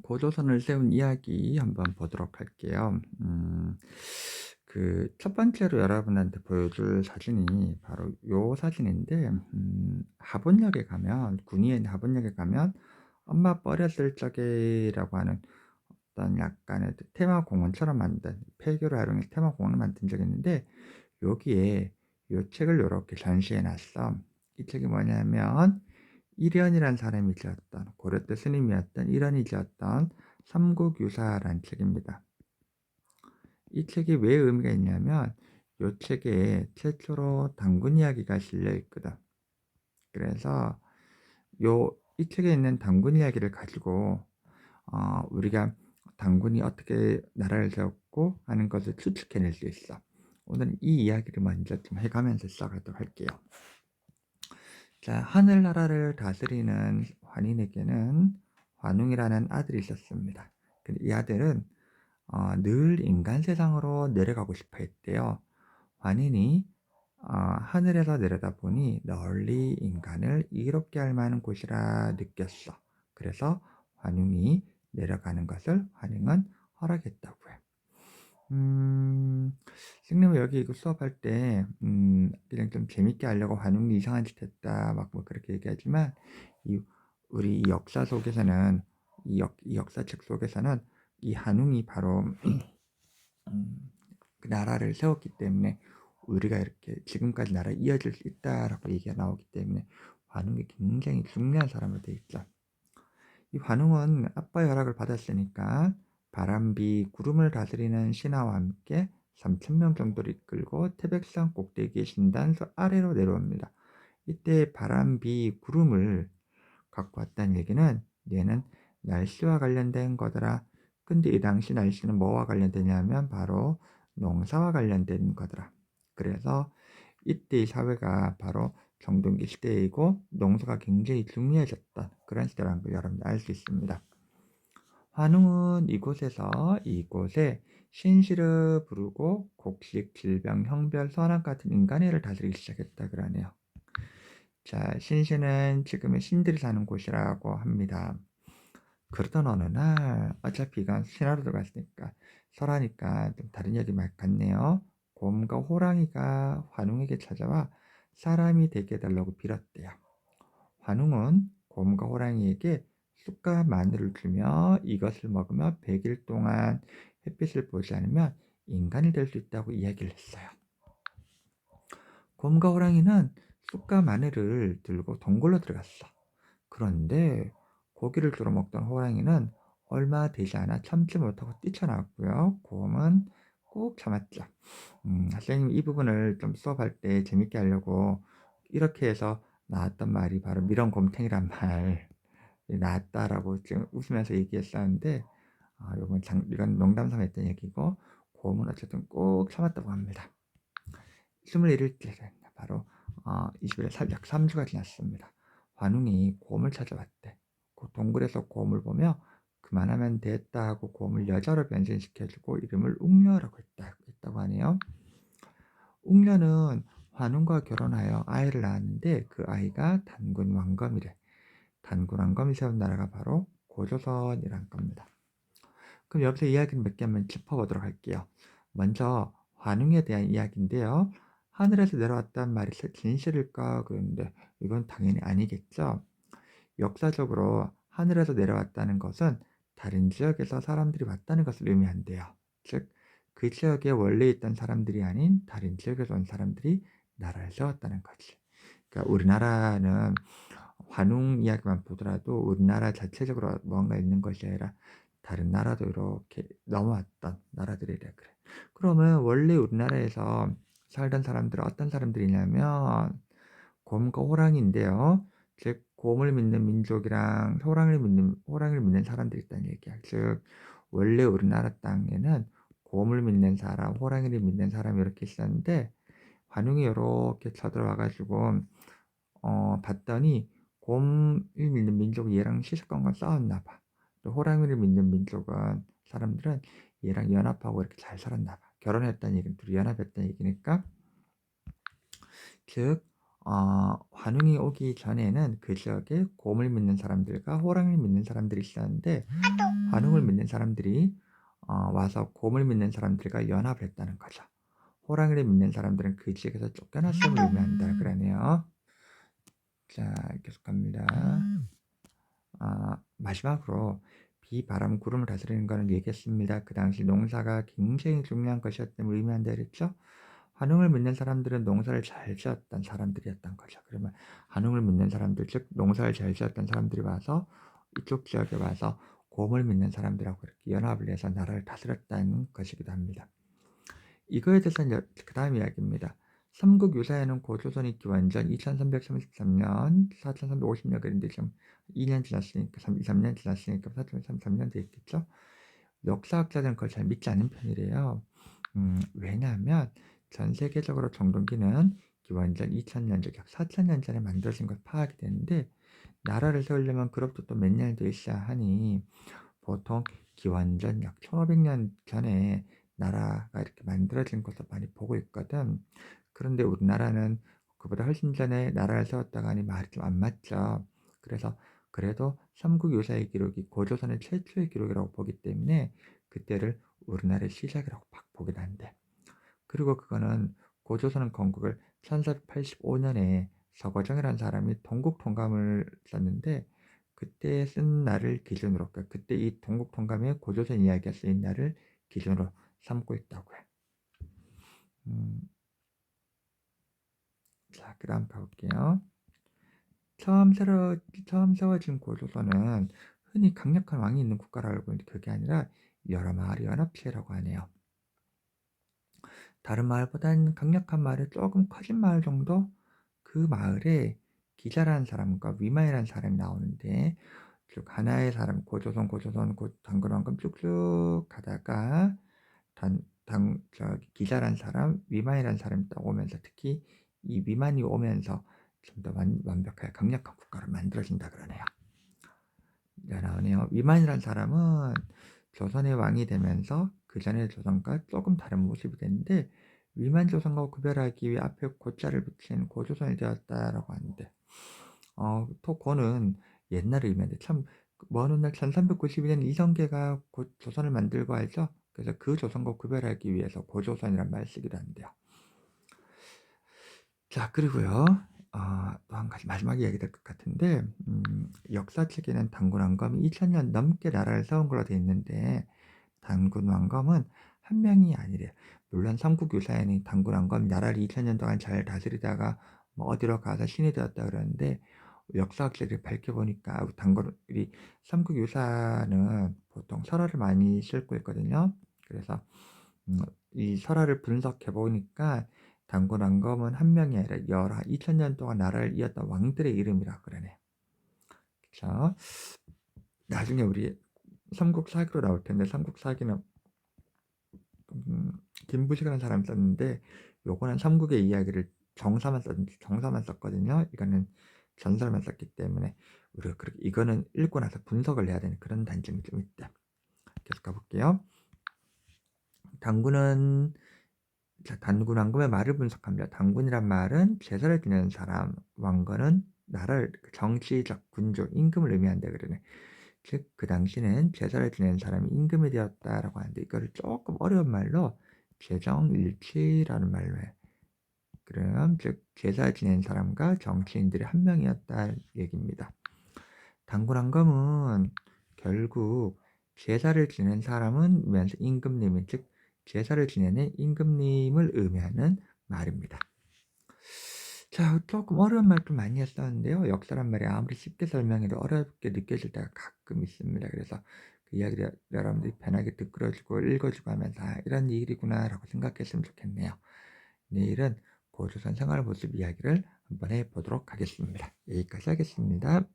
고조선을 세운 이야기 한번 보도록 할게요. 그 첫 번째로 여러분한테 보여줄 사진이 바로 요 사진인데, 하본역에 가면, 군위에 있는 하본역에 가면 엄마 뻘렸을 적에라고 하는 어떤 약간의 테마 공원처럼 만든, 폐교를 활용해서 테마 공원을 만든 적이 있는데, 여기에 요 책을 요렇게 전시해 놨어. 이 책이 뭐냐면 일현이라는 사람이 지었던, 고려 때 스님이었던 일현이 지었던 삼국유사라는 책입니다. 이 책이 왜 의미가 있냐면 이 책에 최초로 당군 이야기가 실려 있거든. 그래서 이 책에 있는 당군 이야기를 가지고 우리가 당군이 어떻게 나라를 세웠고 하는 것을 추측해낼 수 있어. 오늘은 이 이야기를 먼저 좀 해가면서 시작하도록 할게요. 자, 하늘나라를 다스리는 환인에게는 환웅이라는 아들이 있었습니다. 근데 이 아들은 늘 인간 세상으로 내려가고 싶어 했대요. 환인이 하늘에서 내려다보니 널리 인간을 이롭게 할 만한 곳이라 느꼈어. 그래서 환웅이 내려가는 것을 환웅은 허락했다고요. 선생님은 여기 이거 수업할 때, 그냥 좀 재밌게 하려고 환웅이 이상한 짓 했다, 막 뭐 그렇게 얘기하지만, 이, 우리 이 역사 속에서는, 이 역사책 속에서는 이 한웅이 바로, 그 나라를 세웠기 때문에 우리가 이렇게 지금까지 나라 이어질 수 있다라고 얘기가 나오기 때문에 환웅이 굉장히 중요한 사람으로 되어 있죠. 이 환웅은 아빠의 허락을 받았으니까 바람비 구름을 다스리는 신하와 함께 3,000명 정도를 이끌고 태백산 꼭대기에 신단서 아래로 내려옵니다. 이때 바람비 구름을 갖고 왔다는 얘기는 얘는 날씨와 관련된 거더라. 근데 이 당시 날씨는 뭐와 관련되냐면 바로 농사와 관련된 거더라. 그래서 이때 의 사회가 바로 정동기 시대이고 농사가 굉장히 중요해졌던 그런 시대라는 걸 여러분들 알 수 있습니다. 환웅은 이곳에 신시를 부르고 곡식, 질병, 형별, 선악 같은 인간애를 다스리기 시작했다 그러네요. 자, 신시는 지금의 신들이 사는 곳이라고 합니다. 그러던 어느 날 어차피 이건 신화로 들어갔으니까 설하니까 좀 다른 얘기 같네요. 곰과 호랑이가 환웅에게 찾아와 사람이 되게 해달라고 빌었대요. 환웅은 곰과 호랑이에게 쑥과 마늘을 주며 이것을 먹으며 100일 동안 햇빛을 보지 않으면 인간이 될 수 있다고 이야기를 했어요. 곰과 호랑이는 쑥과 마늘을 들고 동굴로 들어갔어. 그런데 고기를 주로 먹던 호랑이는 얼마 되지 않아 참지 못하고 뛰쳐나왔고요. 곰은 꼭 참았죠. 선생님 이 부분을 좀 수업할 때 재밌게 하려고 이렇게 해서 나왔던 말이 바로 미련곰탱이란 말 나왔다라고 지금 웃으면서 얘기했었는데 이건 농담삼아 했던 얘기고 곰은 어쨌든 꼭 참았다고 합니다. 21일째 바로 20일에 약 3주가 지났습니다. 환웅이 곰을 찾아왔대. 그 동굴에서 곰을 보며 그만하면 됐다 하고 곰을 여자로 변신시켜주고 이름을 웅녀라고 했다고 하네요. 웅녀는 환웅과 결혼하여 아이를 낳았는데 그 아이가 단군 왕검이래. 단군 왕검이 세운 나라가 바로 고조선이란 겁니다. 그럼 여기서 이야기를 몇 개 한번 짚어보도록 할게요. 먼저 환웅에 대한 이야기인데요. 하늘에서 내려왔다는 말이 진실일까? 그런데 이건 당연히 아니겠죠. 역사적으로 하늘에서 내려왔다는 것은 다른 지역에서 사람들이 왔다는 것을 의미한대요. 즉, 그 지역에 원래 있던 사람들이 아닌 다른 지역에서 온 사람들이 나라를 세웠다는 거지. 그러니까 우리나라는 환웅 이야기만 보더라도 우리나라 자체적으로 뭔가 있는 것이 아니라 다른 나라도 이렇게 넘어왔던 나라들이래 그래. 그러면 원래 우리나라에서 살던 사람들은 어떤 사람들이냐면 곰과 호랑이인데요. 즉 곰을 믿는 민족이랑 호랑이를 믿는 사람들이 있다는 얘기야. 즉 원래 우리나라 땅에는 곰을 믿는 사람, 호랑이를 믿는 사람이 이렇게 있었는데 환웅이 이렇게 쳐들어와가지고 봤더니 곰을 믿는 민족이 얘랑 시시콜콜 싸웠나 봐. 또 호랑이를 믿는 민족은 사람들은 얘랑 연합하고 이렇게 잘 살았나 봐. 결혼했다는 얘기는 둘이 연합했다는 얘기니까 즉 환웅이 오기 전에는 그 지역에 곰을 믿는 사람들과 호랑이를 믿는 사람들이 있었는데, 환웅을 믿는 사람들이 와서 곰을 믿는 사람들과 연합을 했다는 거죠. 호랑이를 믿는 사람들은 그 지역에서 쫓겨났음을 의미한다 그러네요. 자, 계속 갑니다. 마지막으로 비, 바람, 구름을 다스리는 거는 얘기했습니다. 그 당시 농사가 굉장히 중요한 것이었음을 의미한다 그랬죠. 한웅을 믿는 사람들은 농사를 잘 지었던 사람들이었던 거죠. 그러면 한웅을 믿는 사람들, 즉 농사를 잘 지었던 사람들이 와서 이쪽 지역에 와서 곰을 믿는 사람들하고 이렇게 연합을 해서 나라를 다스렸다는 것이기도 합니다. 이거에 대해서는 그 다음 이야기입니다. 삼국유사에는 고조선이 기원전 2333년, 4350년 그런데 지금 2년 지났으니까 3년 지났으니까 4333년 됐겠죠. 역사학자들은 그걸 잘 믿지 않는 편이래요. 왜냐하면 전 세계적으로 정동기는 기원전 2000년, 즉 4000년 전에 만들어진 걸 파악이 되는데, 나라를 세우려면 그로부터 또 몇 년이 더 있어야 하니 보통 기원전 약 1500년 전에 나라가 이렇게 만들어진 것으로 많이 보고 있거든. 그런데 우리나라는 그보다 훨씬 전에 나라를 세웠다가 하니 말이 좀 안 맞죠. 그래서 그래도 삼국유사의 기록이 고조선의 최초의 기록이라고 보기 때문에 그때를 우리나라의 시작이라고 보기도 한대. 그리고 그거는 고조선 건국을 1485년에 서거정이라는 사람이 동국통감을 썼는데, 그때 쓴 날을 기준으로, 그러니까 그때 이 동국통감에 고조선 이야기가 쓰인 날을 기준으로 삼고 있다고 해. 자, 그 다음 가볼게요. 처음 세워진 고조선은 흔히 강력한 왕이 있는 국가로 알고 있는데 그게 아니라 여러 마을이 연합체라고 하네요. 다른 마을보다는 강력한 마을에 조금 커진 마을 정도? 그 마을에 기자라는 사람과 위마이라는 사람이 나오는데, 쭉 하나의 사람, 고조선, 당근왕금 쭉쭉 가다가 기자라는 사람, 위만이라는 사람이 딱 오면서, 특히 이 위만이 오면서 좀 더 완벽하게 강력한 국가를 만들어진다 그러네요. 나오네요. 위만이라는 사람은 조선의 왕이 되면서 그 전에 조선과 조금 다른 모습이 됐는데, 위만 조선과 구별하기 위해 앞에 고자를 붙인 고조선이 되었다라고 하는데, 또 고는 옛날의 의미인데, 참 먼 훗날 1392년 이성계가 곧 조선을 만들고 알죠. 그래서 그 조선과 구별하기 위해서 고조선이란 말을 쓰기도 한대요. 자, 그리고요. 또 한 가지 마지막 이야기 될 것 같은데, 역사책에는 단군왕검이 2000년 넘게 나라를 세운 걸로 되어 있는데, 단군왕검은 한 명이 아니래요. 물론 삼국유사에는 단군왕검이 나라를 2000년 동안 잘 다스리다가 뭐 어디로 가서 신이 되었다 그러는데, 역사학자들이 밝혀보니까 단군이, 삼국유사는 보통 설화를 많이 싣고 있거든요. 그래서 이 설화를 분석해 보니까 단군왕검은 한 명이 아니라 2000년 동안 나라를 이었던 왕들의 이름이라 그러네. 자, 나중에 우리 삼국사기로 나올 텐데, 삼국사기는 김부식이라는 사람이 썼는데, 요거는 삼국의 이야기를 정사만 썼거든요. 이거는 전설만 썼기 때문에 우리가 그렇게 이거는 읽고 나서 분석을 해야 되는 그런 단점이 좀 있다. 계속 가볼게요. 단군은, 자, 단군 왕검의 말을 분석합니다. 단군이란 말은 제사를 지내는 사람, 왕건은 나라를, 정치적 군주, 임금을 의미한다 그러네. 즉 그 당시는 제사를 지내는 사람이 임금이 되었다라고 하는데, 이거를 조금 어려운 말로 제정일치라는 말로 해. 그럼 즉 제사 지낸 사람과 정치인들이 한 명이었다는 얘기입니다. 단군 왕검은 결국 제사를 지낸 사람은 의미하면서 임금님인, 즉 제사를 지내는 임금님을 의미하는 말입니다. 자, 조금 어려운 말 좀 많이 했었는데요. 역사란 말이 아무리 쉽게 설명해도 어렵게 느껴질 때가 가끔 있습니다. 그래서 그 이야기를 여러분들이 편하게 듣고 읽어주고 하면서 이런 일이구나 라고 생각했으면 좋겠네요. 내일은 고조선 생활 모습 이야기를 한번 해보도록 하겠습니다. 여기까지 하겠습니다.